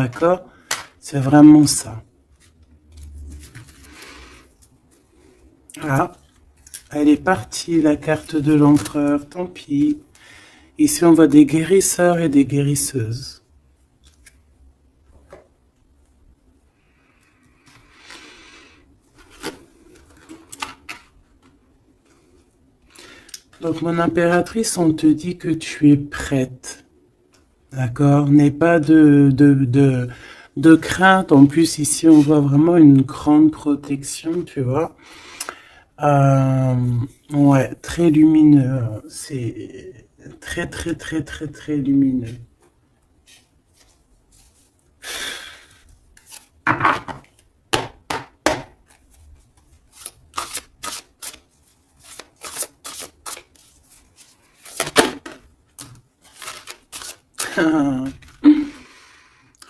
D'accord? C'est vraiment ça. Ah, elle est partie, la carte de l'empereur, tant pis. Ici, on voit des guérisseurs et des guérisseuses. Donc, mon impératrice, on te dit que tu es prête. D'accord? N'aie pas de crainte. En plus, ici, on voit vraiment une grande protection, tu vois. Euh, ouais, très lumineux. C'est très, très, très, très, très lumineux.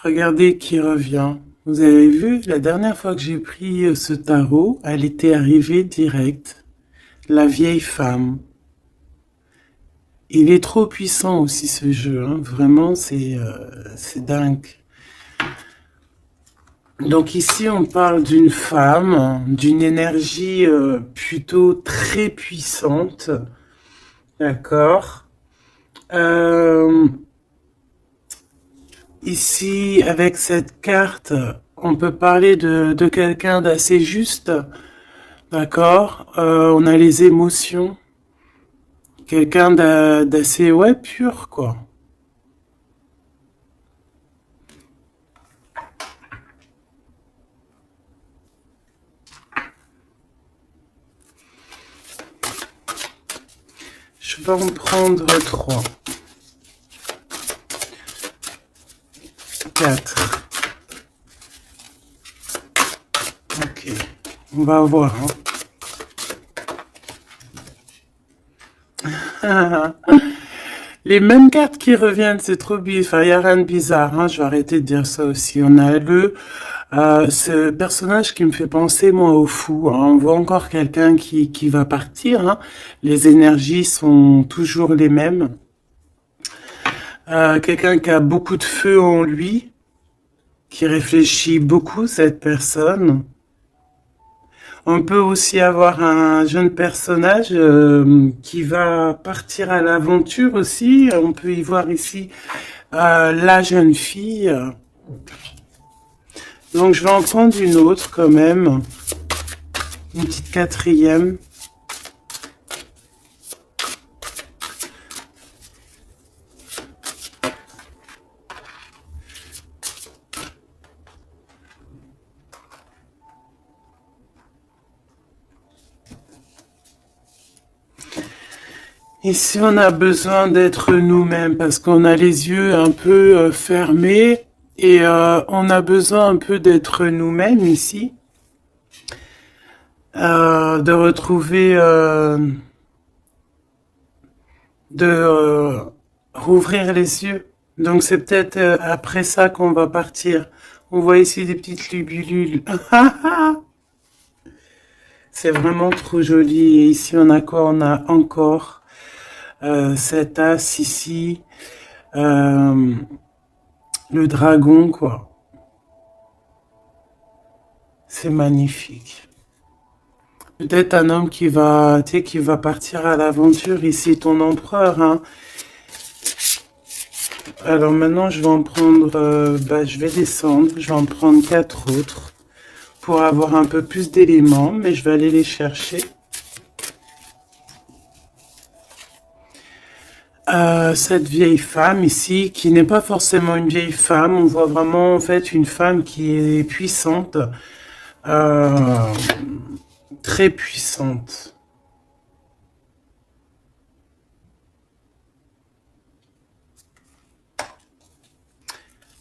Regardez qui revient. Vous avez vu, la dernière fois que j'ai pris ce tarot, elle était arrivée direct. La vieille femme. Il est trop puissant aussi ce jeu, hein. Vraiment, c'est dingue. Donc ici, on parle d'une femme, d'une énergie plutôt très puissante. D'accord. Euh, Ici, avec cette carte, on peut parler de quelqu'un d'assez juste. D'accord. On a les émotions. Quelqu'un d'assez, ouais, pur, quoi. Je vais en prendre 3, 4. Ok. On va voir, hein. Les mêmes cartes qui reviennent, c'est trop bizarre. Enfin, il n'y a rien de bizarre, hein. Je vais arrêter de dire ça aussi. On a ce personnage qui me fait penser, moi, au fou, hein. On voit encore quelqu'un qui va partir, hein. Les énergies sont toujours les mêmes. Quelqu'un qui a beaucoup de feu en lui, qui réfléchit beaucoup, cette personne. On peut aussi avoir un jeune personnage qui va partir à l'aventure aussi. On peut y voir ici la jeune fille. Donc je vais en prendre une autre quand même. Une petite quatrième. Ici, on a besoin d'être nous-mêmes parce qu'on a les yeux un peu fermés et on a besoin un peu d'être nous-mêmes ici, de retrouver, de rouvrir les yeux. Donc c'est peut-être après ça qu'on va partir. On voit ici des petites lubules. C'est vraiment trop joli. Et ici, on a quoi? On a encore cet as ici. Euh, le dragon, quoi. C'est magnifique. Peut-être un homme qui va, tu sais, qui va partir à l'aventure ici, ton empereur, hein. Alors maintenant, je vais en prendre, je vais descendre, je vais en prendre 4 autres pour avoir un peu plus d'éléments, mais je vais aller les chercher. Cette vieille femme ici, qui n'est pas forcément une vieille femme, on voit vraiment en fait une femme qui est puissante, euh, très puissante.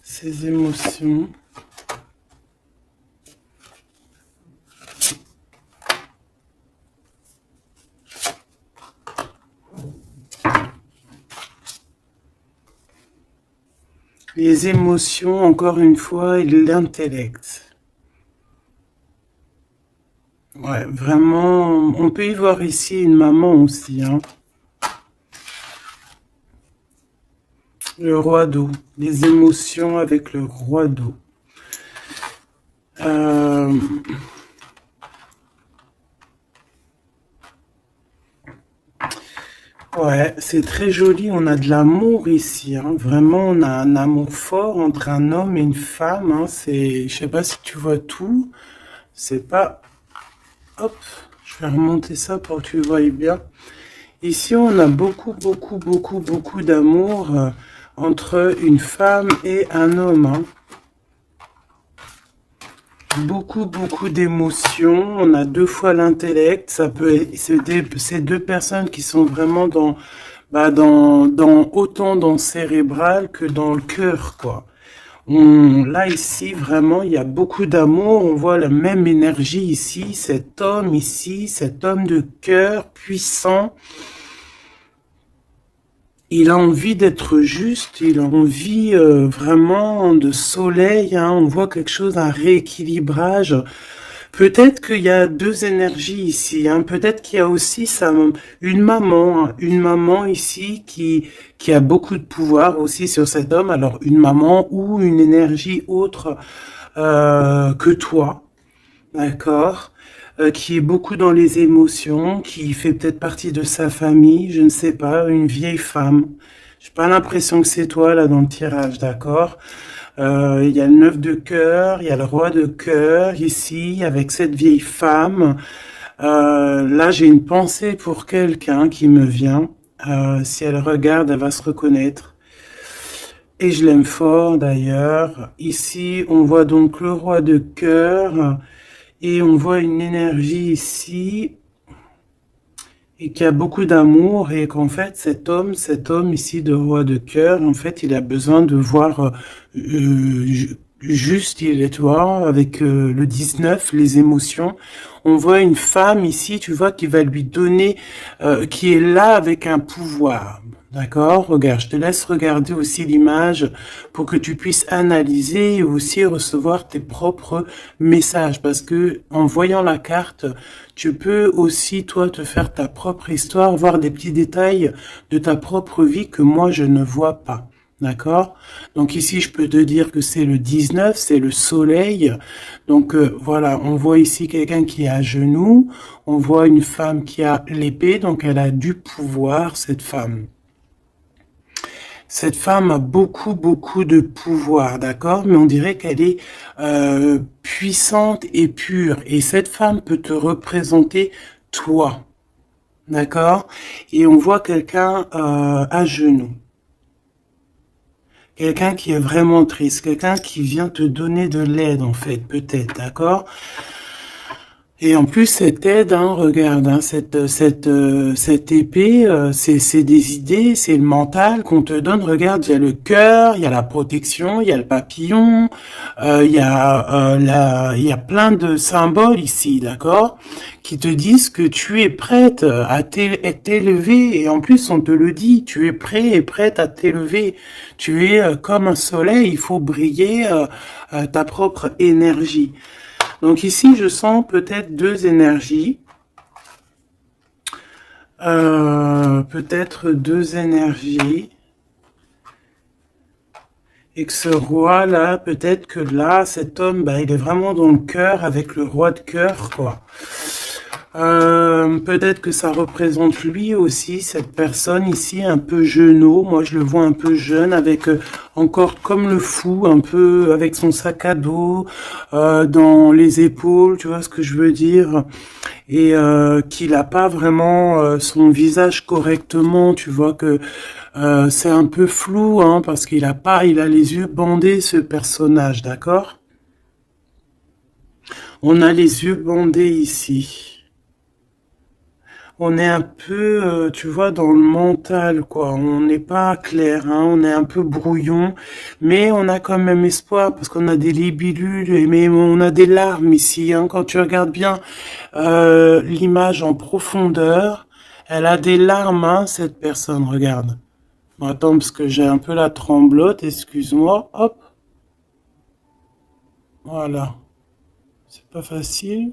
Ses émotions. Les émotions, encore une fois, et l'intellect. Ouais, vraiment, on peut y voir ici une maman aussi, hein. Le roi d'eau. Les émotions avec le roi d'eau. Ouais, c'est très joli. On a de l'amour ici, hein. Vraiment, on a un amour fort entre un homme et une femme, hein. Je sais pas si tu vois tout. C'est pas, hop, je vais remonter ça pour que tu voyes bien. Ici, on a beaucoup d'amour entre une femme et un homme, hein. Beaucoup d'émotions. On a deux fois l'intellect. Ça peut être, c'est deux personnes qui sont vraiment autant dans le cérébral que dans le cœur, quoi. Là, ici, vraiment, il y a beaucoup d'amour. On voit la même énergie ici. Cet homme ici, cet homme de cœur puissant. Il a envie d'être juste. Il a envie vraiment de soleil, hein. On voit quelque chose, un rééquilibrage. Peut-être qu'il y a deux énergies ici, hein. Peut-être qu'il y a aussi une maman, hein. Une maman ici qui a beaucoup de pouvoir aussi sur cet homme. Alors une maman ou une énergie autre que toi, d'accord, qui est beaucoup dans les émotions, qui fait peut-être partie de sa famille, je ne sais pas, une vieille femme. J'ai pas l'impression que c'est toi là dans le tirage, d'accord? Il y a le 9 de cœur, il y a le roi de cœur ici avec cette vieille femme. Là, j'ai une pensée pour quelqu'un qui me vient. Si elle regarde, elle va se reconnaître. Et je l'aime fort d'ailleurs. Ici, on voit donc le roi de cœur et on voit une énergie ici et qui a beaucoup d'amour et qu'en fait cet homme ici de roi de cœur, en fait, il a besoin de voir juste, il est, tu vois, avec le 19, les émotions. On voit une femme ici, tu vois, qui va lui donner, qui est là avec un pouvoir. D'accord? Regarde, je te laisse regarder aussi l'image pour que tu puisses analyser et aussi recevoir tes propres messages. Parce que en voyant la carte, tu peux aussi, toi, te faire ta propre histoire, voir des petits détails de ta propre vie que moi, je ne vois pas. D'accord? Donc ici, je peux te dire que c'est le 19, c'est le soleil. Donc voilà, on voit ici quelqu'un qui est à genoux. On voit une femme qui a l'épée, donc elle a du pouvoir, cette femme. Cette femme a beaucoup de pouvoir, d'accord? Mais on dirait qu'elle est puissante et pure. Et cette femme peut te représenter toi, d'accord? Et on voit quelqu'un à genoux. Quelqu'un qui est vraiment triste. Quelqu'un qui vient te donner de l'aide, en fait, peut-être, d'accord? Et en plus, cette aide, hein, regarde, hein, cette épée, c'est des idées, c'est le mental qu'on te donne. Regarde, il y a le cœur, il y a la protection, il y a le papillon, il y a plein de symboles ici, d'accord, qui te disent que tu es prête à t'élever. Et en plus, on te le dit, tu es prêt et prête à t'élever. Tu es comme un soleil, il faut briller ta propre énergie. Donc ici, je sens peut-être deux énergies. Peut-être deux énergies. Et que ce roi-là, peut-être que là, cet homme, bah, il est vraiment dans le cœur avec le roi de cœur, quoi. Peut-être que ça représente lui aussi, cette personne ici, un peu jeuneau. Moi, je le vois un peu jeune, avec encore comme le fou, un peu avec son sac à dos dans les épaules, tu vois ce que je veux dire, et qu'il a pas vraiment son visage correctement. Tu vois que c'est un peu flou, hein, parce qu'il a pas, il a les yeux bandés, ce personnage, d'accord? On a les yeux bandés ici. On est un peu, tu vois, dans le mental, quoi. On n'est pas clair, hein. On est un peu brouillon, mais on a quand même espoir parce qu'on a des libellules, mais on a des larmes ici, hein. Quand tu regardes bien l'image en profondeur, elle a des larmes, hein, cette personne. Regarde. Bon, attends, parce que j'ai un peu la tremblote. Excuse-moi. Hop, voilà. C'est pas facile.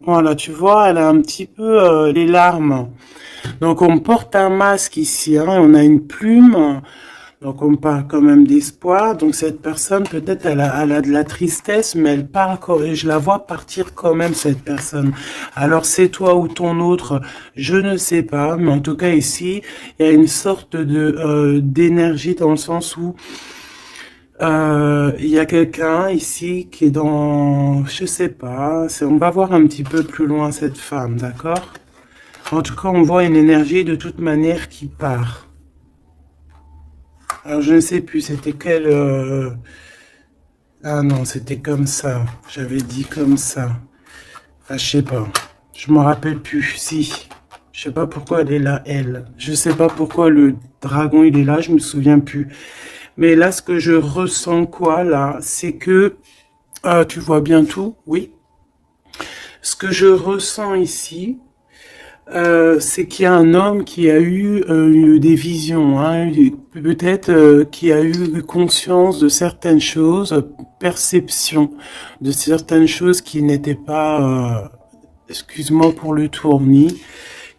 Voilà, tu vois, elle a un petit peu les larmes. Donc on porte un masque ici, hein, on a une plume. Donc on parle quand même d'espoir. Donc cette personne, peut-être elle a de la tristesse, mais elle part, et je la vois partir quand même, cette personne. Alors c'est toi ou ton autre, je ne sais pas, mais en tout cas ici, il y a une sorte de d'énergie dans le sens où il y a quelqu'un ici qui est dans, je sais pas, on va voir un petit peu plus loin cette femme, d'accord? En tout cas, on voit une énergie de toute manière qui part. Alors, je ne sais plus, c'était quel... Ah non, c'était comme ça. J'avais dit comme ça. Ah, je sais pas. Je m'en rappelle plus. Si. Je sais pas pourquoi elle est là, elle. Je sais pas pourquoi le dragon, il est là, je me souviens plus. Mais là, ce que je ressens, quoi, là, c'est que... Ah, tu vois bien tout? Oui. Ce que je ressens ici, c'est qu'il y a un homme qui a eu des visions, hein, peut-être qui a eu conscience de certaines choses, perception de certaines choses qui n'étaient pas, excuse-moi pour le tournis,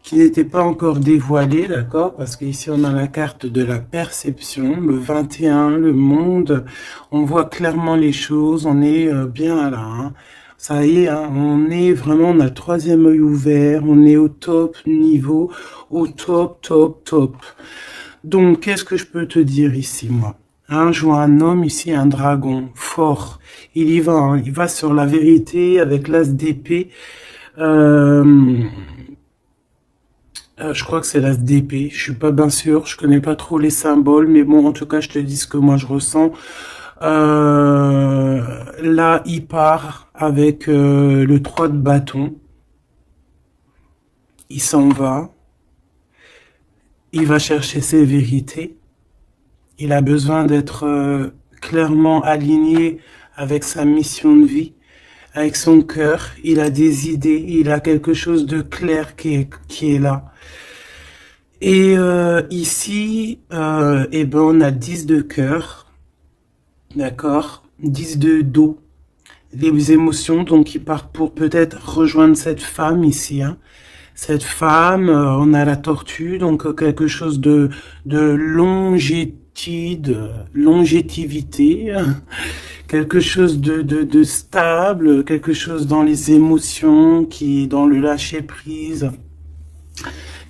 qui n'étaient pas encore dévoilées, d'accord? Parce qu'ici on a la carte de la perception, le 21, le monde, on voit clairement les choses, on est bien là, hein. Ça y est, hein, on est vraiment, on a le troisième œil ouvert, on est au top niveau, au top, top, top. Donc, qu'est-ce que je peux te dire ici, moi? Hein, je vois un homme ici, un dragon, fort. Il y va, hein, il va sur la vérité avec l'as d'épée. Je crois que c'est l'as d'épée, je suis pas bien sûr, je connais pas trop les symboles, mais bon, en tout cas, je te dis ce que moi je ressens. Là, il part avec le 3 de bâton. Il s'en va. Il va chercher ses vérités. Il a besoin d'être clairement aligné avec sa mission de vie, avec son cœur. Il a des idées. Il a quelque chose de clair qui est là. Et ici, eh ben, on a 10 de cœur. D'accord? 10 de dos. Les émotions, donc il part pour peut-être rejoindre cette femme ici, hein. Cette femme, on a la tortue, donc quelque chose de longévité, quelque chose de stable, quelque chose dans les émotions, qui est dans le lâcher prise,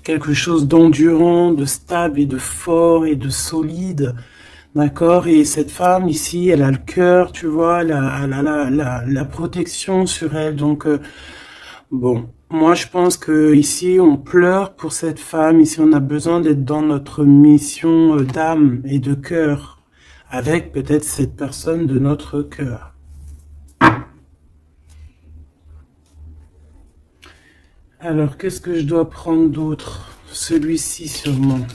quelque chose d'endurant, de stable et de fort et de solide. D'accord? Et cette femme ici, elle a le cœur, tu vois, elle a la protection sur elle. Donc, bon, moi je pense que ici, on pleure pour cette femme. Ici, on a besoin d'être dans notre mission d'âme et de cœur, avec peut-être cette personne de notre cœur. Alors, qu'est-ce que je dois prendre d'autre? Celui-ci sûrement.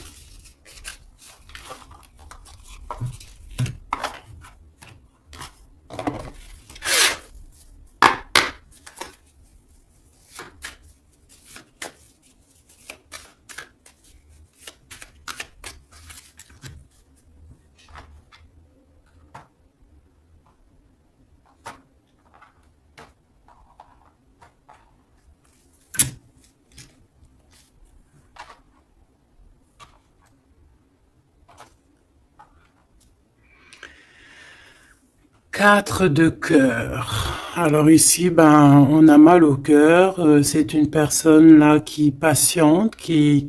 Quatre de cœur. Alors ici, ben, on a mal au cœur. C'est une personne là qui patiente, qui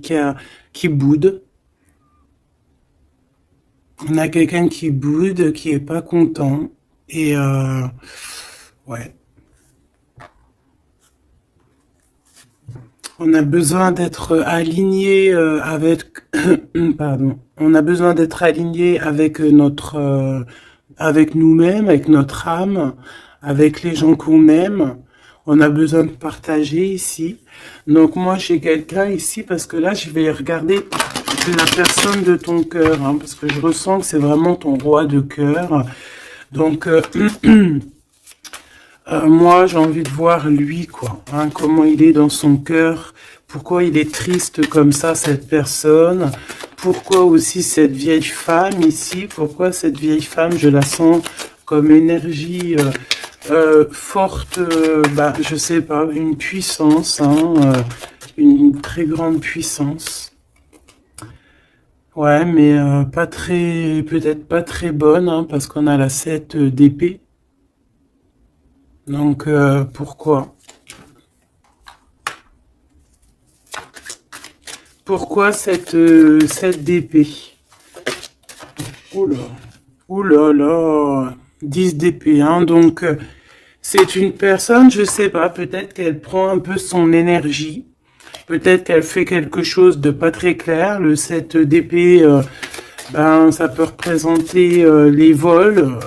boude. On a quelqu'un qui boude, qui est pas content. Et ouais, on a besoin d'être aligné avec, pardon, on a besoin d'être aligné avec avec nous-mêmes, avec notre âme, avec les gens qu'on aime. On a besoin de partager ici. Donc moi j'ai quelqu'un ici parce que là je vais regarder la personne de ton cœur, hein, parce que je ressens que c'est vraiment ton roi de cœur. Donc moi j'ai envie de voir lui quoi, hein, comment il est dans son cœur, pourquoi il est triste comme ça cette personne, pourquoi aussi cette vieille femme ici, pourquoi cette vieille femme je la sens comme énergie forte, bah, je sais pas, une puissance, hein, une très grande puissance. Ouais, mais pas très, peut-être pas très bonne, hein, parce qu'on a la 7 d'épée. Donc, pourquoi? Pourquoi cette d'épée? Oula, oula là, 10 d'épée, hein, donc c'est une personne, je sais pas, peut-être qu'elle prend un peu son énergie, peut-être qu'elle fait quelque chose de pas très clair, le 7 d'épée, ben, ça peut représenter les vols,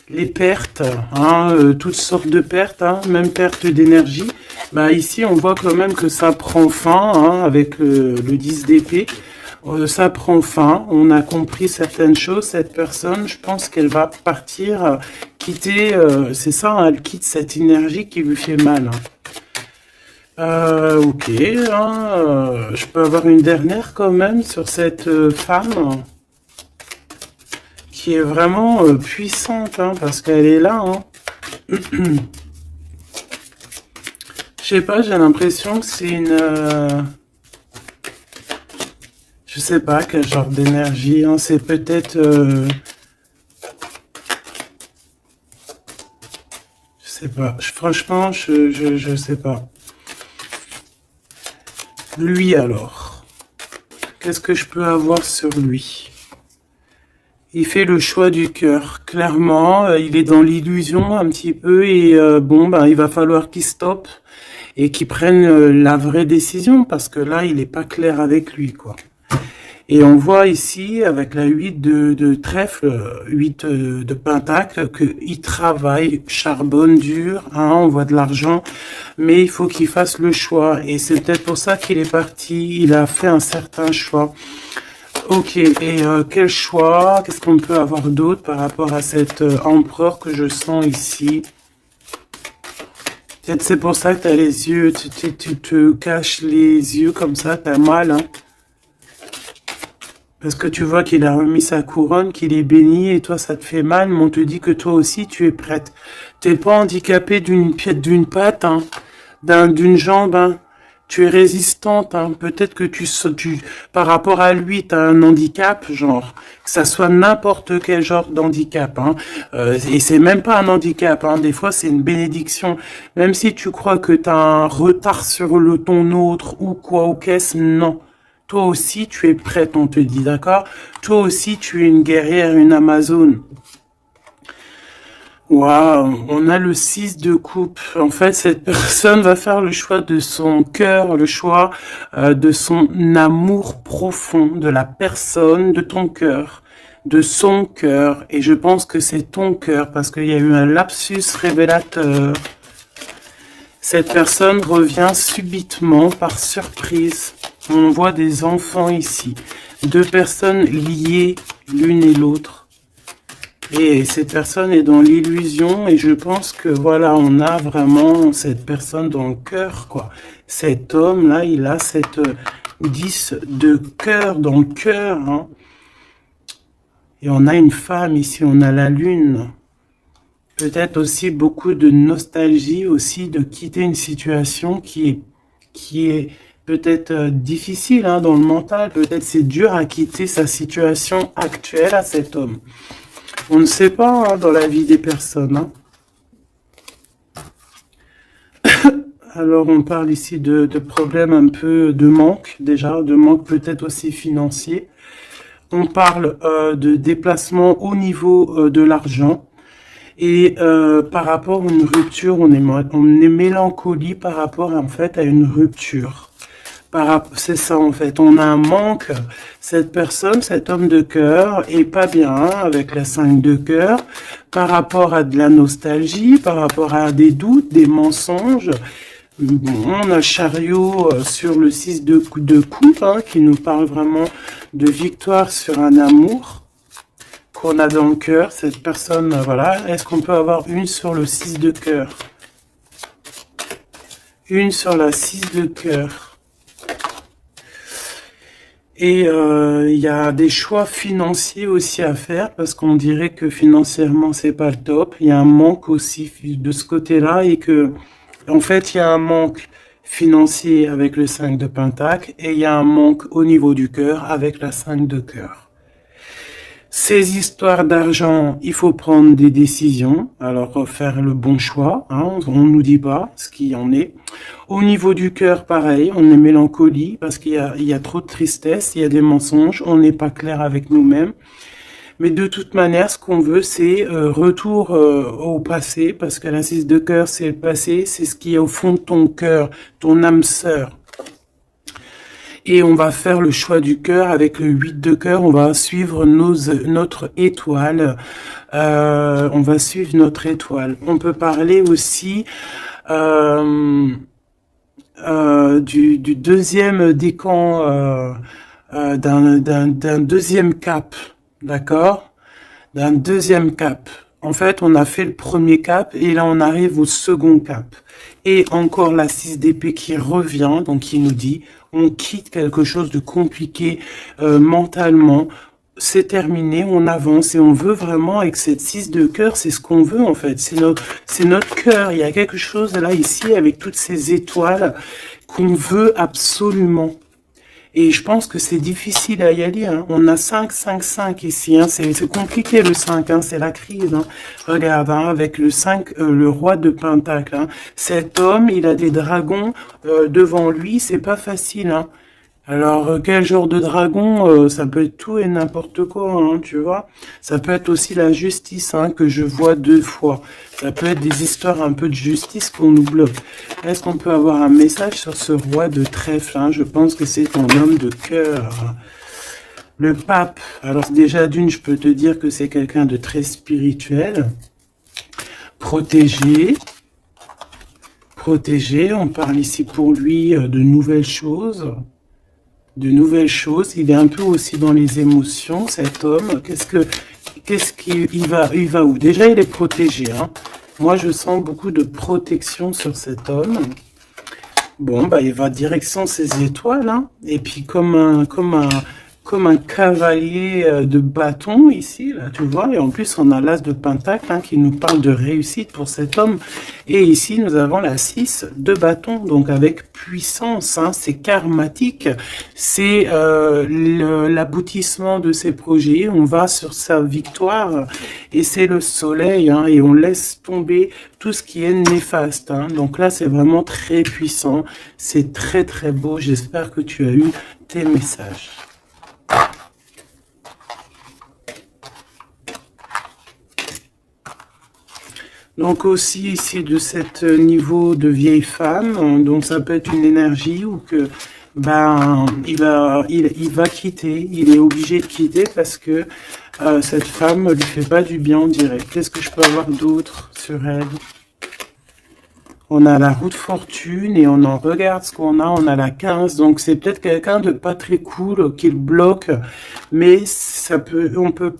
les pertes, hein, toutes sortes de pertes, hein, même perte d'énergie. Ben, ici, on voit quand même que ça prend fin, hein, avec le 10 d'épée. Ça prend fin, on a compris certaines choses. Cette personne, je pense qu'elle va partir, quitter, c'est ça, hein, elle quitte cette énergie qui lui fait mal, hein. Ok, hein, je peux avoir une dernière quand même sur cette femme qui est vraiment puissante, hein, parce qu'elle est là, hein. Je sais pas, j'ai l'impression que c'est une... je sais pas quel genre d'énergie, hein, c'est peut-être... je sais pas, franchement, je sais pas. Lui alors, qu'est-ce que je peux avoir sur lui? Il fait le choix du cœur, clairement, il est dans l'illusion un petit peu et bon, ben, il va falloir qu'il stoppe et qu'il prenne la vraie décision parce que là, il n'est pas clair avec lui, quoi. Et on voit ici, avec la 8 de trèfle, 8 de pentacle, qu'il travaille, charbonne dur, hein, on voit de l'argent, mais il faut qu'il fasse le choix. Et c'est peut-être pour ça qu'il est parti, il a fait un certain choix. Ok, et quel choix? Qu'est-ce qu'on peut avoir d'autre par rapport à cet empereur que je sens ici? Peut-être c'est pour ça que tu as les yeux, tu te caches les yeux comme ça, t'as mal, hein? Parce que tu vois qu'il a remis sa couronne, qu'il est béni, et toi ça te fait mal, mais on te dit que toi aussi tu es prête. T'es pas handicapé d'une pied, d'une patte, hein, d'une jambe, hein. Tu es résistante, hein. Peut-être que par rapport à lui, tu as un handicap, genre, que ça soit n'importe quel genre d'handicap, hein. Et c'est même pas un handicap, hein. Des fois, c'est une bénédiction. Même si tu crois que tu as un retard sur ton autre ou quoi, ou qu'est-ce, non. Toi aussi, tu es prête, on te dit, d'accord? Toi aussi, tu es une guerrière, une Amazone. Waouh, on a le 6 de coupe. En fait, cette personne va faire le choix de son cœur, le choix de son amour profond, de la personne, de ton cœur, de son cœur. Et je pense que c'est ton cœur parce qu'il y a eu un lapsus révélateur. Cette personne revient subitement par surprise. On voit des enfants ici, deux personnes liées l'une et l'autre. Et cette personne est dans l'illusion et je pense que voilà, on a vraiment cette personne dans le cœur, quoi. Cet homme-là, il a cette 10 de cœur dans le cœur, hein. Et on a une femme ici, on a la lune. Peut-être aussi beaucoup de nostalgie aussi de quitter une situation qui est peut-être difficile, hein, dans le mental. Peut-être c'est dur à quitter sa situation actuelle à cet homme. On ne sait pas, hein, dans la vie des personnes, hein. Alors on parle ici de problèmes un peu de manque, déjà, de manque peut-être aussi financier. On parle de déplacement au niveau de l'argent. Et par rapport à une rupture, on est mélancolie par rapport en fait à une rupture. C'est ça en fait, on a un manque. Cette personne, cet homme de cœur est pas bien avec la 5 de cœur par rapport à de la nostalgie, par rapport à des doutes, des mensonges. Bon, on a chariot sur le 6 de coupe, hein, qui nous parle vraiment de victoire sur un amour qu'on a dans le cœur. Cette personne, voilà. Est-ce qu'on peut avoir une sur le 6 de cœur? Une sur la 6 de cœur. Et il y a des choix financiers aussi à faire parce qu'on dirait que financièrement c'est pas le top. Il y a un manque aussi de ce côté-là et que en fait il y a un manque financier avec le 5 de Pentacle et il y a un manque au niveau du cœur avec la 5 de cœur. Ces histoires d'argent, il faut prendre des décisions, alors faire le bon choix, hein, on nous dit pas ce qu'il en est. Au niveau du cœur, pareil, on est mélancolie parce qu'il y a trop de tristesse, il y a des mensonges, on n'est pas clair avec nous-mêmes. Mais de toute manière, ce qu'on veut, c'est retour au passé, parce que la 6 de cœur, c'est le passé, c'est ce qui est au fond de ton cœur, ton âme sœur. Et on va faire le choix du cœur avec le 8 de cœur, on va suivre notre étoile. On va suivre notre étoile. On peut parler aussi du deuxième décan, d'un deuxième cap, d'accord? D'un deuxième cap. En fait, on a fait le premier cap et là, on arrive au second cap. Et encore la 6 d'épée qui revient, donc qui nous dit, on quitte quelque chose de compliqué mentalement, c'est terminé, on avance et on veut vraiment, avec cette 6 de cœur, c'est ce qu'on veut en fait, c'est notre cœur, il y a quelque chose là, ici, avec toutes ces étoiles qu'on veut absolument. Et je pense que c'est difficile à y aller. Hein. On a 5, 5, 5 ici. Hein. C'est compliqué le 5. Hein. C'est la crise. Hein. Regarde, hein, avec le 5, le roi de Pentacle. Hein. Cet homme, il a des dragons devant lui. C'est pas facile. Hein. Alors, quel genre de dragon? Ça peut être tout et n'importe quoi, hein, tu vois. Ça peut être aussi la justice, hein, que je vois 2 fois. Ça peut être des histoires un peu de justice qu'on nous bloque. Est-ce qu'on peut avoir un message sur ce roi de trèfle, hein? Je pense que c'est ton homme de cœur. Le pape. Alors, déjà, d'une, je peux te dire que c'est quelqu'un de très spirituel. Protégé. Protégé. On parle ici pour lui de nouvelles choses. De nouvelles choses, il est un peu aussi dans les émotions, cet homme. Il va où? Déjà, il est protégé. Hein. Moi, je sens beaucoup de protection sur cet homme. Bon, bah, il va direction ses étoiles. Hein. Et puis, comme un cavalier de bâton ici, là, tu vois. Et en plus, on a l'as de Pentacle hein, qui nous parle de réussite pour cet homme. Et ici, nous avons la 6 de bâton, donc avec puissance. Hein, c'est karmatique. C'est l'aboutissement de ses projets. On va sur sa victoire. Et c'est le soleil. Hein, et on laisse tomber tout ce qui est néfaste. Hein. Donc là, c'est vraiment très puissant. C'est très, très beau. J'espère que tu as eu tes messages. Donc aussi ici de cet niveau de vieille femme, donc ça peut être une énergie ou que ben il va quitter, il est obligé de quitter parce que cette femme lui fait pas du bien, on dirait. Qu'est-ce que je peux avoir d'autre sur elle? On a la roue de fortune et on en regarde ce qu'on a. On a la 15, donc c'est peut-être quelqu'un de pas très cool qui le bloque, mais ça peut,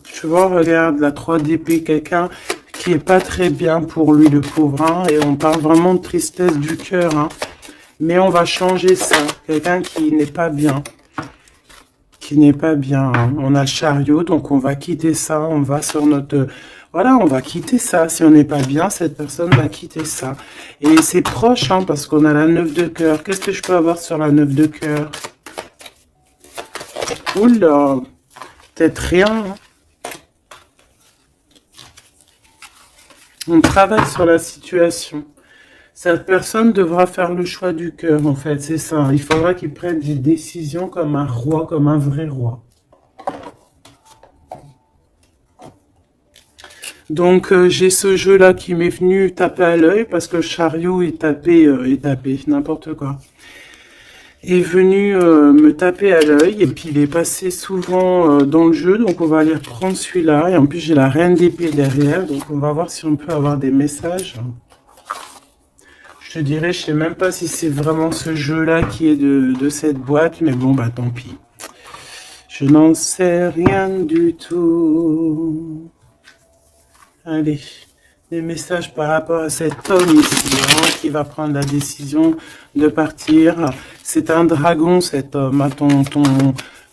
tu vois, regarde la 3 d'épée, quelqu'un qui est pas très bien pour lui, le pauvre, hein, et on parle vraiment de tristesse du cœur, hein, mais on va changer ça. Quelqu'un qui n'est pas bien, hein. On a le chariot, donc on va quitter ça. On va sur notre voilà, on va quitter ça. Si on n'est pas bien, cette personne va quitter ça. Et c'est proche, hein, parce qu'on a la 9 de cœur. Qu'est-ce que je peux avoir sur la 9 de cœur? Oula, peut-être rien. Hein. On travaille sur la situation. Cette personne devra faire le choix du cœur, en fait. C'est ça. Il faudra qu'il prenne des décisions comme un roi, comme un vrai roi. Donc, j'ai ce jeu-là qui m'est venu taper à l'œil parce que le chariot est tapé, n'importe quoi. Est venu me taper à l'œil et puis il est passé souvent dans le jeu, donc on va aller reprendre celui-là. Et en plus, j'ai la reine d'épée derrière, donc on va voir si on peut avoir des messages. Je te dirais, je sais même pas si c'est vraiment ce jeu-là qui est de cette boîte, mais bon, bah tant pis. Je n'en sais rien du tout. Allez, des messages par rapport à cet homme ici, hein, qui va prendre la décision de partir. C'est un dragon, cet homme. Hein,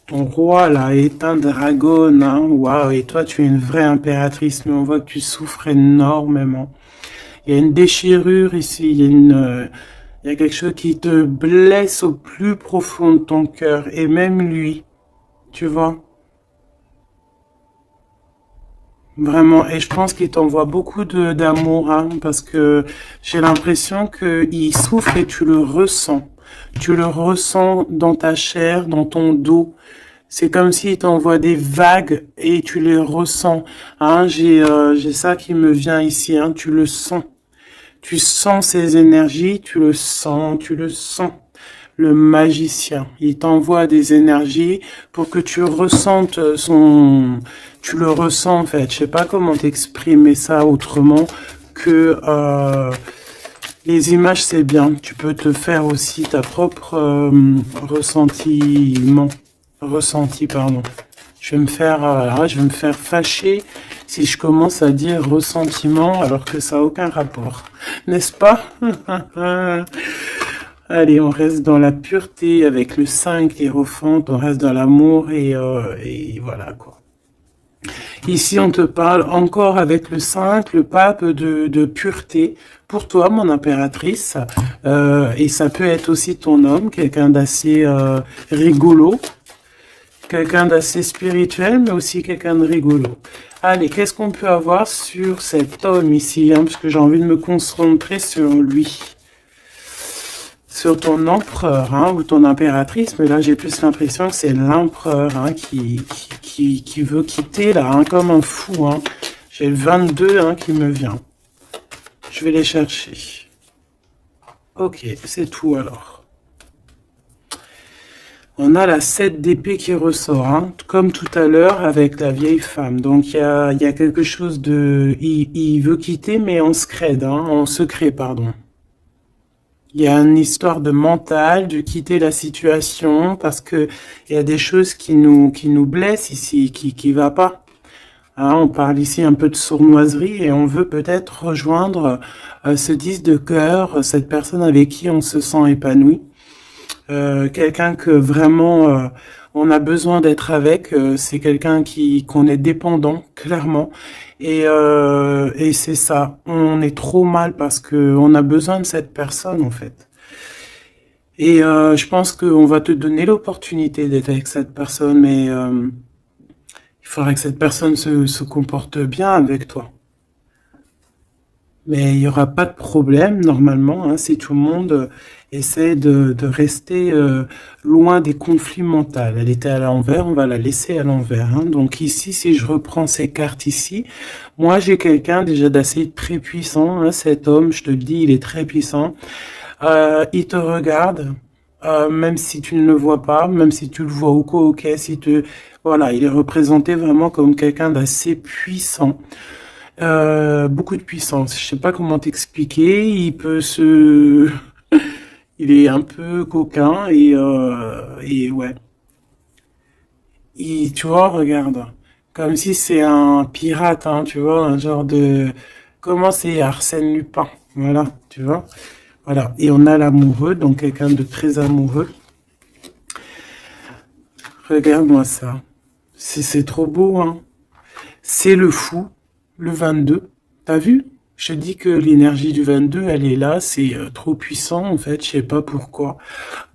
ton roi, là, est un dragon. Hein, waouh, et toi, tu es une vraie impératrice, mais on voit que tu souffres énormément. Il y a une déchirure ici, il y a Il y a quelque chose qui te blesse au plus profond de ton cœur, et même lui, tu vois. Vraiment, et je pense qu'il t'envoie beaucoup d'amour, hein, parce que j'ai l'impression qu'il souffre et tu le ressens. Tu le ressens dans ta chair, dans ton dos. C'est comme s'il t'envoie des vagues et tu les ressens. Hein, j'ai ça qui me vient ici, hein, tu le sens. Tu sens ses énergies, tu le sens. Le magicien, il t'envoie des énergies pour que tu ressentes tu le ressens en fait. Je sais pas comment t'exprimer ça autrement que les images c'est bien. Tu peux te faire aussi ta propre ressenti pardon. Je vais me faire fâcher si je commence à dire ressentiment alors que ça n'a aucun rapport, n'est-ce pas? Allez, on reste dans la pureté avec le 5, l'Hiérophante, on reste dans l'amour et voilà quoi. Ici, on te parle encore avec le 5, le pape de pureté pour toi, mon impératrice. Et ça peut être aussi ton homme, quelqu'un d'assez rigolo, quelqu'un d'assez spirituel, mais aussi quelqu'un de rigolo. Allez, qu'est-ce qu'on peut avoir sur cet homme ici, hein, parce que j'ai envie de me concentrer sur lui. Sur ton empereur, hein, ou ton impératrice, mais là j'ai plus l'impression que c'est l'empereur, hein, qui veut quitter là, hein, comme un fou. Hein. J'ai le 22 hein, qui me vient. Je vais les chercher. Ok, c'est tout alors. On a la 7 d'épée qui ressort, hein, comme tout à l'heure avec la vieille femme. Donc il y a quelque chose de... Il veut quitter, mais en secret, hein, en secret, pardon. Il y a une histoire de mental, de quitter la situation, parce que il y a des choses qui nous blessent ici, qui va pas. Hein, on parle ici un peu de sournoiserie et on veut peut-être rejoindre ce 10 de cœur, cette personne avec qui on se sent épanoui. Quelqu'un que vraiment on a besoin d'être avec, c'est quelqu'un qu'on est dépendant, clairement. Et c'est ça, on est trop mal parce que on a besoin de cette personne en fait. Et je pense qu'on va te donner l'opportunité d'être avec cette personne, mais il faudrait que cette personne se comporte bien avec toi. Mais il n'y aura pas de problème normalement, hein, si tout le monde essaie de rester loin des conflits mentaux. Elle était à l'envers, on va la laisser à l'envers. Hein. Donc ici, si je reprends ces cartes ici, moi j'ai quelqu'un déjà d'assez très puissant. Hein, cet homme, je te le dis, il est très puissant. Il te regarde, même si tu ne le vois pas, même si tu le vois au ok, si tu... Voilà, il est représenté vraiment comme quelqu'un d'assez puissant. Beaucoup de puissance. Je sais pas comment t'expliquer. Il peut se, il est un peu coquin et ouais. Tu vois, regarde, comme si c'est un pirate, hein, tu vois, un genre de, comment c'est Arsène Lupin, voilà, tu vois. Voilà. Et on a l'amoureux, donc quelqu'un de très amoureux. Regarde-moi ça. C'est trop beau, hein. C'est le fou, le 22. T'as vu? Je te dis que l'énergie du 22, elle est là, c'est trop puissant en fait, je sais pas pourquoi.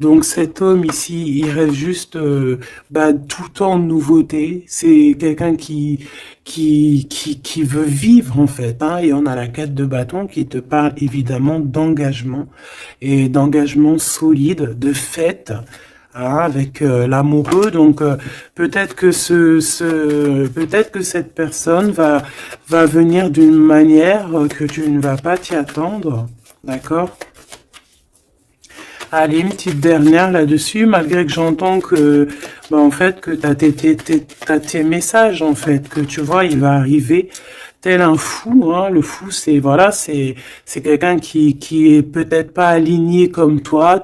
Donc cet homme ici, il rêve juste tout en nouveauté. C'est quelqu'un qui veut vivre en fait. Hein, et on a la 4 de bâton qui te parle évidemment d'engagement et d'engagement solide, de fête. Hein, avec l'amoureux, donc peut-être que peut-être que cette personne va venir d'une manière que tu ne vas pas t'y attendre, d'accord? Allez, une petite dernière là-dessus, malgré que j'entends que, en fait, que t'as tes messages, en fait, que tu vois, il va arriver tel un fou, hein. Le fou, c'est, voilà, c'est quelqu'un qui est peut-être pas aligné comme toi,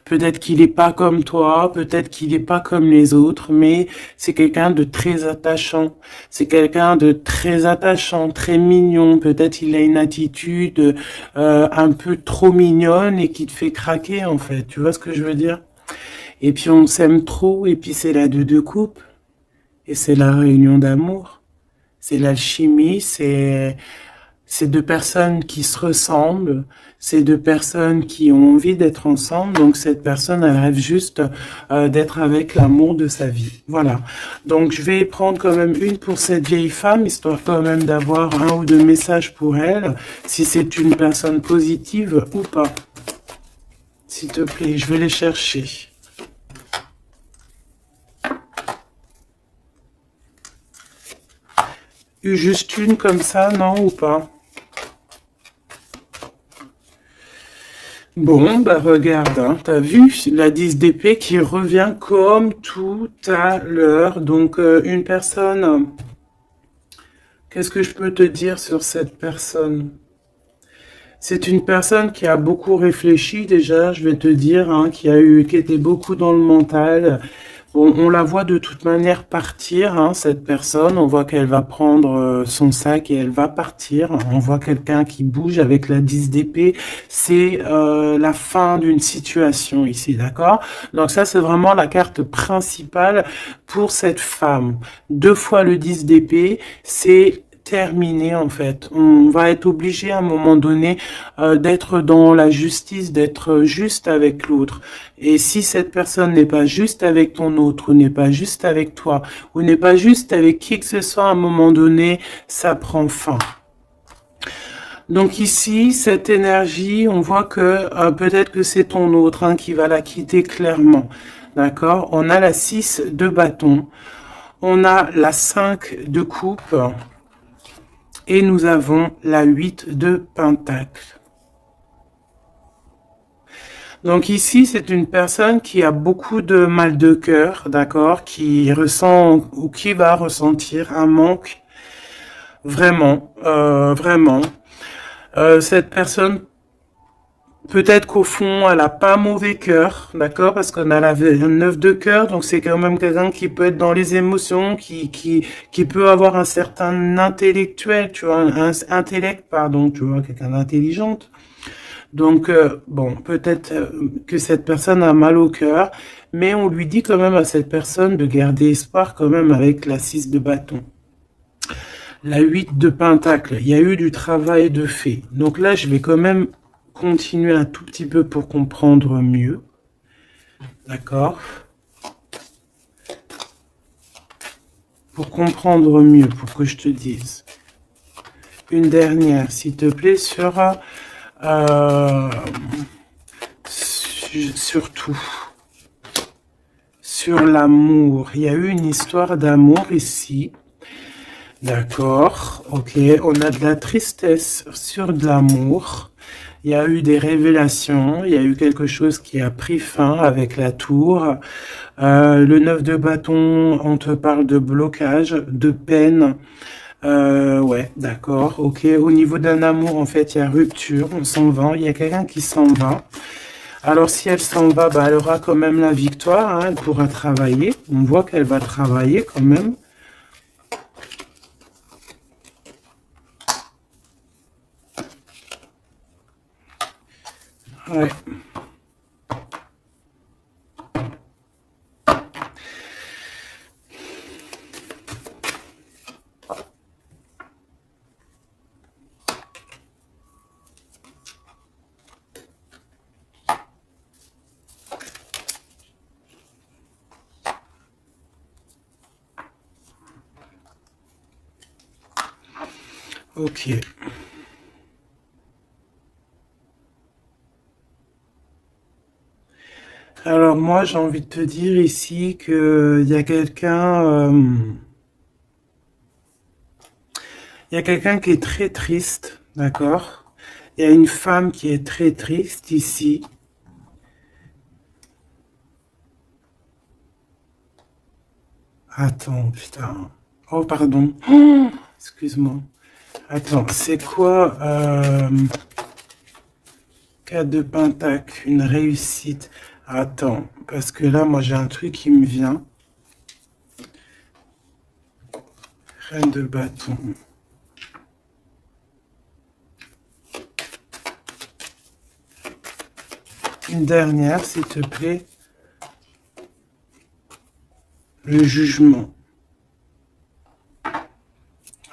peut-être qu'il est pas comme toi, peut-être qu'il est pas comme les autres, mais c'est quelqu'un de très attachant. C'est quelqu'un de très attachant, très mignon. Peut-être il a une attitude un peu trop mignonne et qui te fait craquer en fait. Tu vois ce que je veux dire? Et puis on s'aime trop et puis c'est la deux coupes et c'est la réunion d'amour. C'est l'alchimie, c'est C'est deux personnes qui se ressemblent, c'est deux personnes qui ont envie d'être ensemble, donc cette personne, elle rêve juste d'être avec l'amour de sa vie. Voilà. Donc je vais prendre quand même une pour cette vieille femme, histoire quand même d'avoir un ou deux messages pour elle, si c'est une personne positive ou pas. S'il te plaît, je vais les chercher. Juste une comme ça, non ou pas? Bon, bah regarde, hein, t'as vu la 10 d'épée qui revient comme tout à l'heure. Donc une personne, qu'est-ce que je peux te dire sur cette personne? C'est une personne qui a beaucoup réfléchi déjà, je vais te dire, hein, qui était beaucoup dans le mental. Bon, on la voit de toute manière partir, hein, cette personne. On voit qu'elle va prendre son sac et elle va partir. On voit quelqu'un qui bouge avec la 10 d'épée. C'est la fin d'une situation ici, d'accord? Donc ça, c'est vraiment la carte principale pour cette femme. Deux fois le 10 d'épée, c'est terminé en fait. On va être obligé à un moment donné d'être dans la justice, d'être juste avec l'autre. Et si cette personne n'est pas juste avec ton autre, ou n'est pas juste avec toi, ou n'est pas juste avec qui que ce soit à un moment donné, ça prend fin. Donc ici, cette énergie, on voit que peut-être que c'est ton autre hein, qui va la quitter clairement. D'accord? On a la 6 de bâton. On a la 5 de coupe. Et nous avons la 8 de pentacle. Donc ici, c'est une personne qui a beaucoup de mal de cœur, d'accord, qui ressent ou qui va ressentir un manque vraiment. Cette personne, peut-être qu'au fond, elle a pas mauvais cœur, d'accord, parce qu'on a la 9 de cœur, donc c'est quand même quelqu'un qui peut être dans les émotions, qui peut avoir un certain intellectuel, tu vois, un intellect, pardon, tu vois, quelqu'un d'intelligente. Donc, bon, peut-être que cette personne a mal au cœur, mais on lui dit quand même à cette personne de garder espoir quand même avec la 6 de bâton. La 8 de pentacle, il y a eu du travail de fait. Donc là, je vais quand même continuer un tout petit peu pour comprendre mieux. D'accord? Pour comprendre mieux, pour que je te dise. Une dernière, s'il te plaît, sur... surtout sur l'amour. Il y a eu une histoire d'amour ici. D'accord, ok. On a de la tristesse sur de l'amour. Il y a eu des révélations. Il y a eu quelque chose qui a pris fin avec la tour. Le 9 de bâton, on te parle de blocage, de peine. Ouais, d'accord, ok. Au niveau d'un amour, en fait, il y a rupture, on s'en va. Il y a quelqu'un qui s'en va. Alors, si elle s'en va, bah, elle aura quand même la victoire, hein, elle pourra travailler. On voit qu'elle va travailler quand même. Ouais. Ok. Alors moi, j'ai envie de te dire ici que il y a quelqu'un qui est très triste, d'accord? Il y a une femme qui est très triste ici. Attends, putain. Oh, pardon. Oh, excuse-moi. Attends, c'est quoi 4 de pentacle, une réussite. Attends, parce que là, moi, j'ai un truc qui me vient. Reine de bâton. Une dernière, s'il te plaît. Le jugement.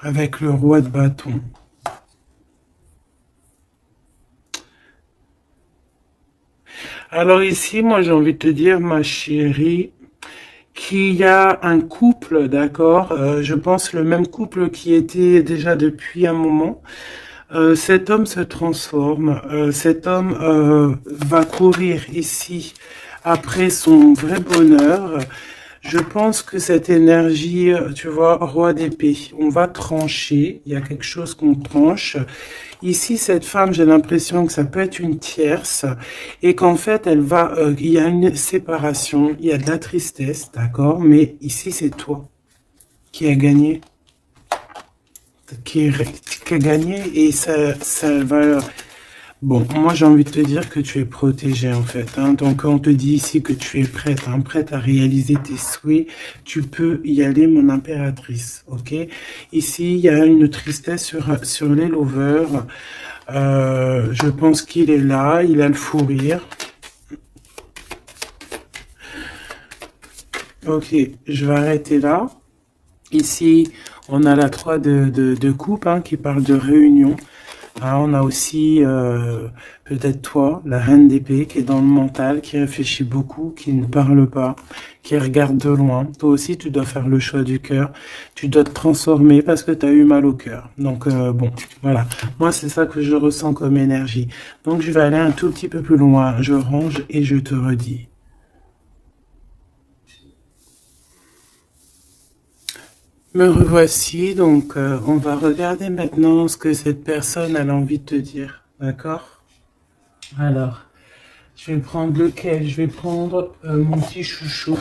Avec le roi de bâton. Alors ici, moi j'ai envie de te dire, ma chérie, qu'il y a un couple, d'accord, je pense le même couple qui était déjà depuis un moment. Cet homme se transforme, cet homme va courir ici après son vrai bonheur. Je pense que cette énergie, tu vois, roi d'épée, on va trancher, il y a quelque chose qu'on tranche. Ici, cette femme, j'ai l'impression que ça peut être une tierce et qu'en fait, il y a une séparation, il y a de la tristesse, d'accord, mais ici, c'est toi qui as gagné, qui, qui a gagné et ça va. Bon, moi j'ai envie de te dire que tu es protégée en fait, hein. Donc on te dit ici que tu es prête, hein, prête à réaliser tes souhaits. Tu peux y aller, mon impératrice, ok? Ici, il y a une tristesse sur les lovers. Je pense qu'il est là, il a le fou rire. Ok, je vais arrêter là. Ici, on a la 3 de coupe hein, qui parle de réunion. Ah, on a aussi peut-être toi, la reine d'épée, qui est dans le mental, qui réfléchit beaucoup, qui ne parle pas, qui regarde de loin. Toi aussi, tu dois faire le choix du cœur. Tu dois te transformer parce que tu as eu mal au cœur. Donc bon, voilà. Moi, c'est ça que je ressens comme énergie. Donc je vais aller un tout petit peu plus loin. Je range et je te redis. Me revoici, donc on va regarder maintenant ce que cette personne a envie de te dire. D'accord? Alors. Je vais prendre lequel? Je vais prendre mon petit chouchou.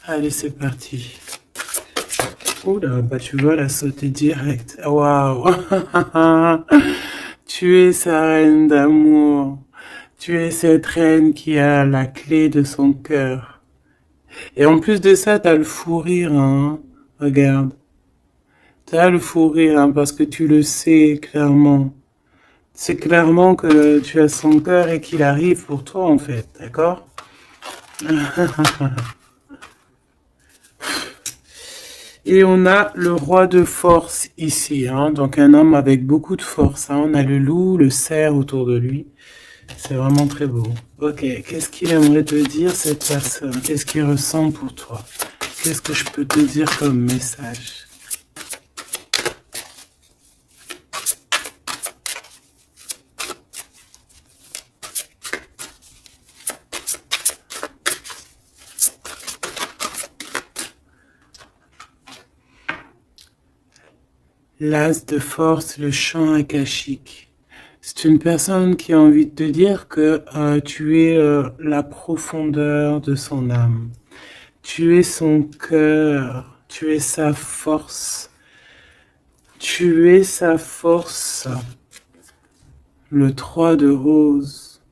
Allez, c'est parti. Oula, bah tu vois, la sauté direct. Waouh! Tu es sa reine d'amour. Tu es cette reine qui a la clé de son cœur. Et en plus de ça, t'as le fou rire, hein. Regarde. T'as le fou rire, hein, parce que tu le sais clairement. C'est clairement que tu as son cœur et qu'il arrive pour toi, en fait. D'accord? Et on a le roi de force ici, hein, donc un homme avec beaucoup de force. Hein. On a le loup, le cerf autour de lui. C'est vraiment très beau. Ok, qu'est-ce qu'il aimerait te dire cette personne? Qu'est-ce qu'il ressent pour toi? Qu'est-ce que je peux te dire comme message? L'as de force, le chant akashique. C'est une personne qui a envie de te dire que tu es la profondeur de son âme. Tu es son cœur. Tu es sa force. Tu es sa force. Le 3 de rose.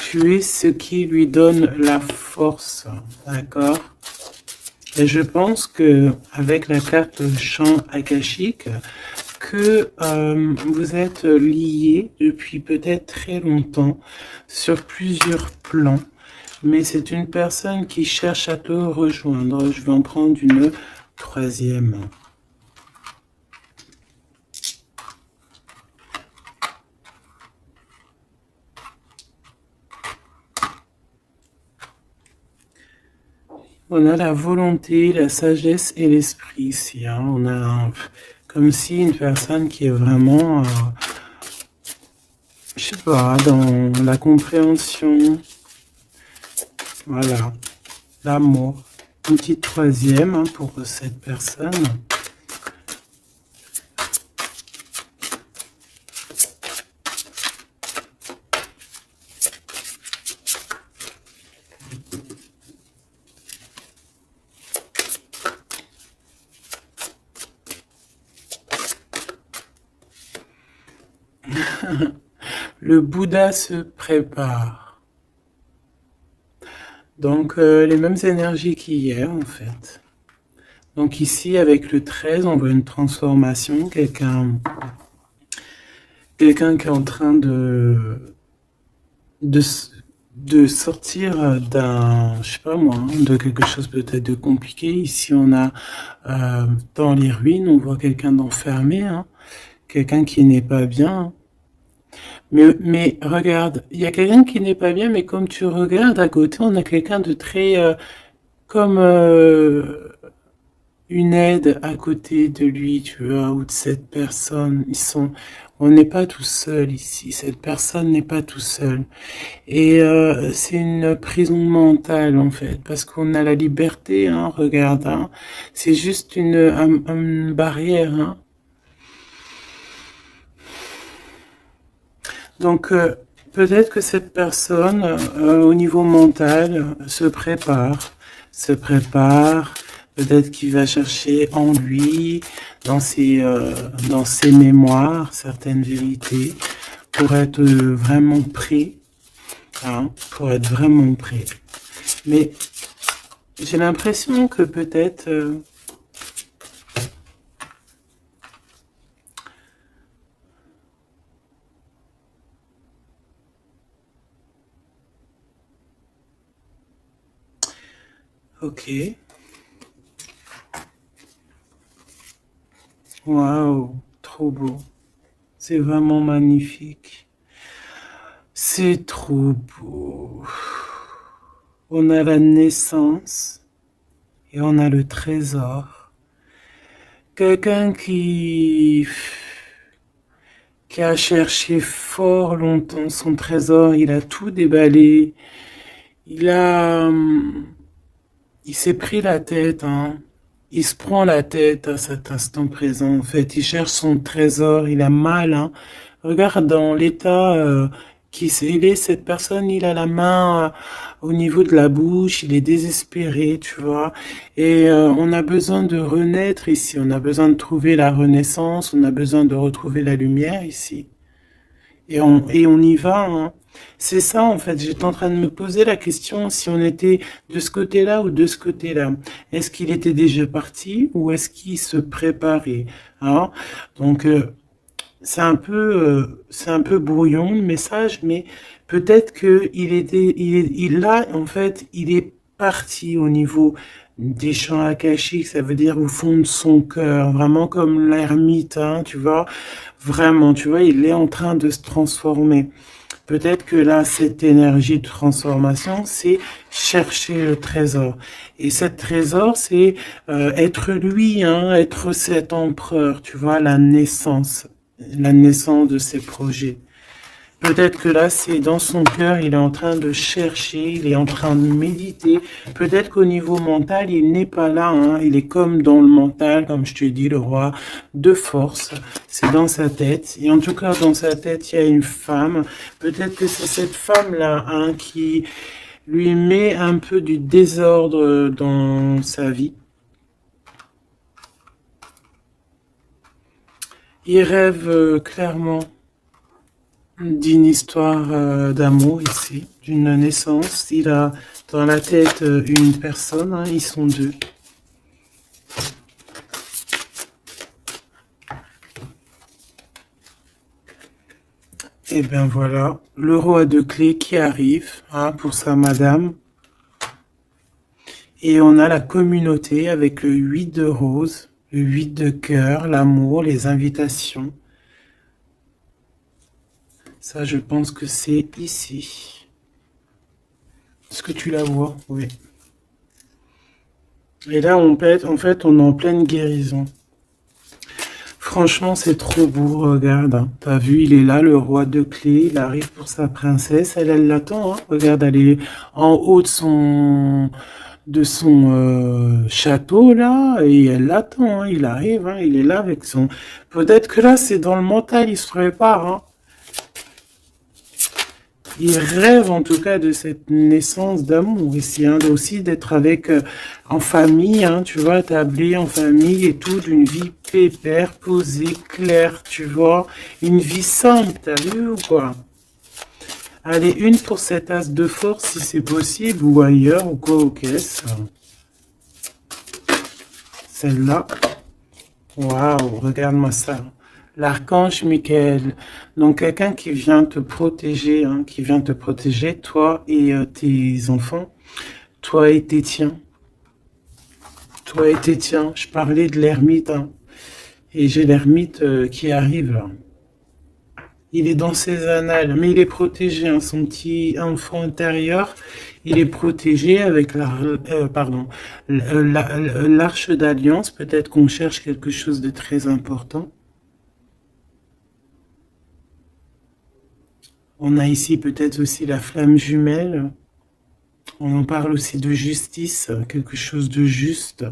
Tu es ce qui lui donne la force. D'accord? Et je pense que avec la carte champ akashique, que vous êtes liés depuis peut-être très longtemps sur plusieurs plans, mais c'est une personne qui cherche à te rejoindre. Je vais en prendre une troisième. On a la volonté, la sagesse et l'esprit ici. Hein. On a comme si une personne qui est vraiment, je sais pas, dans la compréhension, voilà, l'amour. Une petite troisième hein, pour cette personne. Le Bouddha se prépare. Donc les mêmes énergies qu'hier en fait. Donc ici avec le 13 on voit une transformation, quelqu'un qui est en train de, de sortir d'un, je sais pas moi, hein, de quelque chose peut-être de compliqué. Ici on a dans les ruines, on voit quelqu'un d'enfermé, hein, quelqu'un qui n'est pas bien. Mais regarde, il y a quelqu'un qui n'est pas bien, mais comme tu regardes à côté, on a quelqu'un de très... comme une aide à côté de lui, tu vois, ou de cette personne. On n'est pas tout seul ici. Cette personne n'est pas tout seul. Et c'est une prison mentale en fait, parce qu'on a la liberté, hein, regarde, hein. C'est juste une barrière, hein. Donc peut-être que cette personne, au niveau mental, se prépare. Peut-être qu'il va chercher en lui, dans ses mémoires, certaines vérités, pour être vraiment prêt, hein, pour être vraiment prêt. Mais j'ai l'impression que peut-être ok. Waouh, trop beau. C'est vraiment magnifique. C'est trop beau. On a la naissance et on a le trésor. Quelqu'un qui a cherché fort longtemps son trésor, il a tout déballé. Il a, il s'est pris la tête, hein. Il se prend la tête à cet instant présent. En fait, il cherche son trésor. Il a mal, hein. Regarde dans l'état il est, cette personne. Il a la main au niveau de la bouche. Il est désespéré, tu vois. Et on a besoin de renaître ici. On a besoin de trouver la renaissance. On a besoin de retrouver la lumière ici. Et on y va, hein. C'est ça, en fait. J'étais en train de me poser la question si on était de ce côté-là ou de ce côté-là. Est-ce qu'il était déjà parti ou est-ce qu'il se préparait, hein? Donc, c'est un peu brouillon le message, mais peut-être que là, en fait, il est parti au niveau des champs akashiques, ça veut dire au fond de son cœur, vraiment comme l'ermite, hein, tu vois, vraiment, tu vois, il est en train de se transformer. Peut-être que là, cette énergie de transformation, c'est chercher le trésor. Et cette trésor, c'est être lui, hein, être cet empereur, tu vois, la naissance de ses projets. Peut-être que là, c'est dans son cœur, il est en train de chercher, il est en train de méditer. Peut-être qu'au niveau mental, il n'est pas là, hein. Il est comme dans le mental, comme je te dis, le roi de force. C'est dans sa tête. Et en tout cas, dans sa tête, il y a une femme. Peut-être que c'est cette femme-là, hein, qui lui met un peu du désordre dans sa vie. Il rêve clairement d'une histoire d'amour ici, d'une naissance. Il a dans la tête une personne, hein, ils sont deux. Et bien voilà, le roi de clés qui arrive, hein, pour sa madame. Et on a la communauté avec le 8 de rose, le 8 de cœur, l'amour, les invitations. Ça, je pense que c'est ici. Est-ce que tu la vois? Oui. Et là, en fait, on est en pleine guérison. Franchement, c'est trop beau, regarde, hein. T'as vu, il est là, le roi de clés, il arrive pour sa princesse, elle l'attend, hein. Regarde, elle est en haut de son château, là, et elle l'attend, hein. Il arrive, hein, il est là avec son... Peut-être que là, c'est dans le mental, il se prépare, hein. Il rêve en tout cas de cette naissance d'amour ici, hein, aussi d'être avec en famille, hein, tu vois, établi en famille et tout, d'une vie pépère, posée, claire, tu vois, une vie simple, t'as vu ou quoi? Allez, une pour cette as de force si c'est possible, ou ailleurs, ou quoi, aux caisses. Celle-là. Waouh, regarde-moi ça. L'archange Michael. Donc quelqu'un qui vient te protéger, hein, qui vient te protéger, toi et tes enfants, toi et tes tiens. Toi et tes tiens. Je parlais de l'ermite, hein, et j'ai l'ermite qui arrive là. Il est dans ses annales, mais il est protégé, hein, son petit enfant intérieur, il est protégé avec l'arche d'alliance. Peut-être qu'on cherche quelque chose de très important. On a ici peut-être aussi la flamme jumelle. On en parle aussi de justice, quelque chose de juste.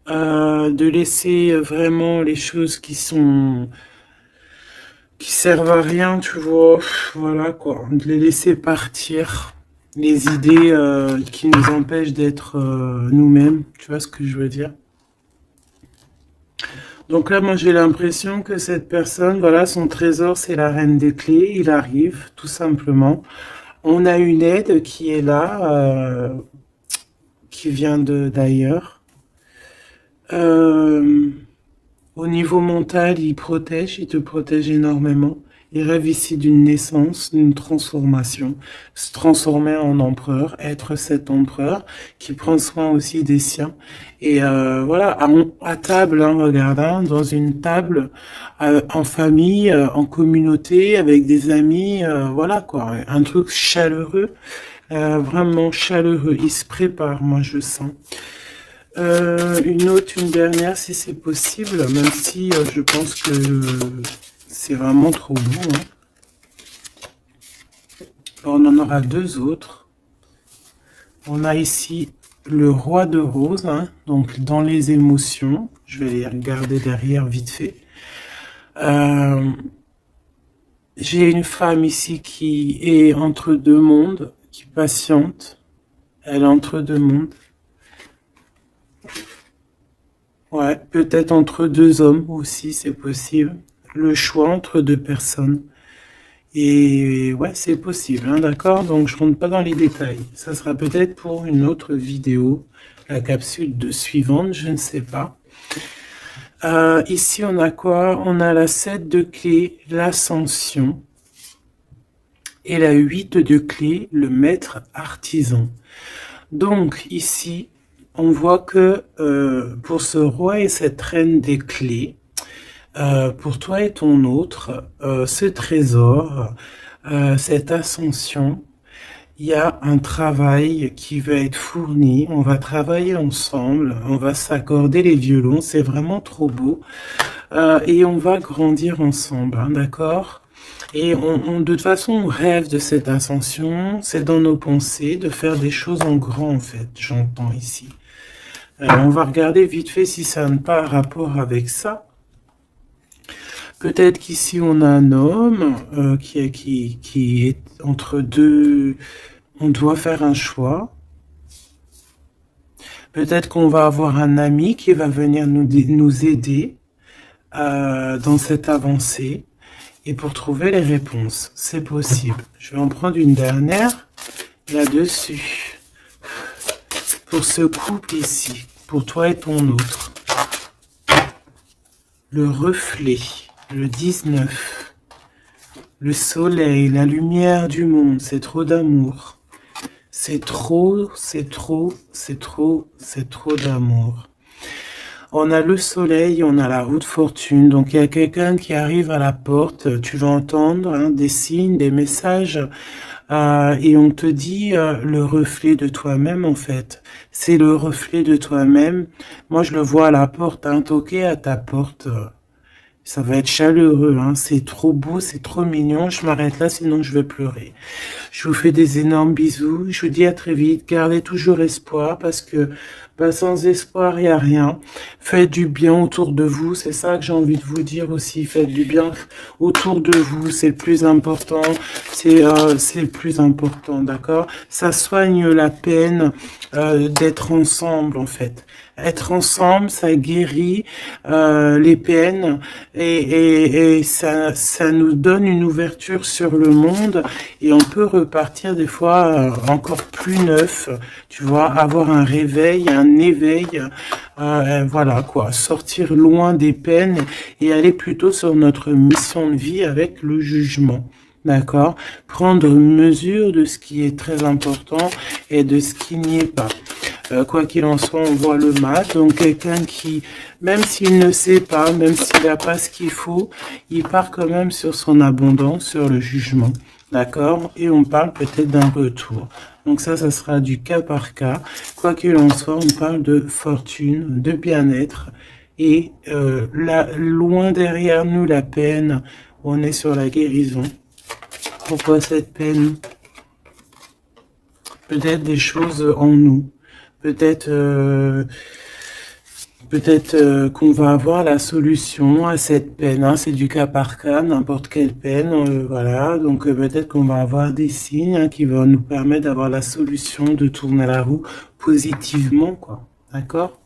De laisser vraiment les choses qui servent à rien, tu vois, voilà quoi, de les laisser partir, les idées qui nous empêchent d'être nous-mêmes, tu vois ce que je veux dire. Donc là, moi j'ai l'impression que cette personne, voilà, son trésor c'est la reine des clés, il arrive tout simplement. On a une aide qui est là, qui vient d'ailleurs. Au niveau mental, il te protège énormément. Il rêve ici d'une naissance, d'une transformation, se transformer en empereur, être cet empereur qui prend soin aussi des siens. Et voilà, à table, hein, regarde, hein, dans une table, en famille, en communauté, avec des amis, voilà quoi, un truc chaleureux, vraiment chaleureux. Il se prépare, moi je sens. Une dernière si c'est possible, même si je pense que c'est vraiment trop beau. Hein. On en aura deux autres. On a ici le roi de rose, hein, donc dans les émotions. Je vais les regarder derrière vite fait. J'ai une femme ici qui est entre deux mondes, qui patiente. Elle est entre deux mondes. Ouais, peut-être entre deux hommes aussi, c'est possible. Le choix entre deux personnes. Et ouais, c'est possible, hein, d'accord? Donc je rentre pas dans les détails. Ça sera peut-être pour une autre vidéo, la capsule suivante, je ne sais pas. Ici, on a quoi? On a la 7 de clé, l'ascension. Et la 8 de clé, le maître artisan. Donc ici, on voit que pour ce roi et cette reine des clés, pour toi et ton autre, ce trésor, cette ascension, il y a un travail qui va être fourni, on va travailler ensemble, on va s'accorder les violons, c'est vraiment trop beau, et on va grandir ensemble, hein, d'accord? Et de toute façon, on rêve de cette ascension, c'est dans nos pensées de faire des choses en grand, en fait, j'entends ici. On va regarder vite fait si ça n'a pas rapport avec ça. Peut-être qu'ici on a un homme qui est entre deux. On doit faire un choix. Peut-être qu'on va avoir un ami qui va venir nous aider dans cette avancée et pour trouver les réponses. C'est possible. Je vais en prendre une dernière là-dessus. Pour ce couple ici, pour toi et ton autre. Le reflet, le 19. Le soleil, la lumière du monde, c'est trop d'amour. C'est trop d'amour. On a le soleil, on a la roue de fortune. Donc, il y a quelqu'un qui arrive à la porte. Tu vas entendre hein, des signes, des messages. Et on te dit le reflet de toi-même, en fait. C'est le reflet de toi-même. Moi, je le vois à la porte, hein, toquer à ta porte. Ça va être chaleureux, hein. C'est trop beau, c'est trop mignon. Je m'arrête là, sinon je vais pleurer. Je vous fais des énormes bisous. Je vous dis à très vite. Gardez toujours espoir parce que sans espoir, il n'y a rien. Faites du bien autour de vous. C'est ça que j'ai envie de vous dire aussi. Faites du bien autour de vous. C'est le plus important. C'est le plus important, d'accord? Ça soigne la peine d'être ensemble, en fait. Être ensemble, ça guérit les peines et ça nous donne une ouverture sur le monde et on peut repartir des fois encore plus neuf, tu vois, avoir un réveil, un éveil, voilà quoi, sortir loin des peines et aller plutôt sur notre mission de vie avec le jugement. D'accord? Prendre mesure de ce qui est très important et de ce qui n'y est pas. Quoi qu'il en soit, on voit le mal. Donc quelqu'un qui, même s'il ne sait pas, même s'il n'a pas ce qu'il faut, il part quand même sur son abondance, sur le jugement. D'accord? Et on parle peut-être d'un retour. Donc ça sera du cas par cas. Quoi qu'il en soit, on parle de fortune, de bien-être. Et loin derrière nous, la peine, on est sur la guérison. Pourquoi cette peine? Peut-être des choses en nous. Peut-être qu'on va avoir la solution à cette peine. Hein. C'est du cas par cas, n'importe quelle peine. Voilà. Donc peut-être qu'on va avoir des signes hein, qui vont nous permettre d'avoir la solution de tourner la roue positivement, quoi. D'accord?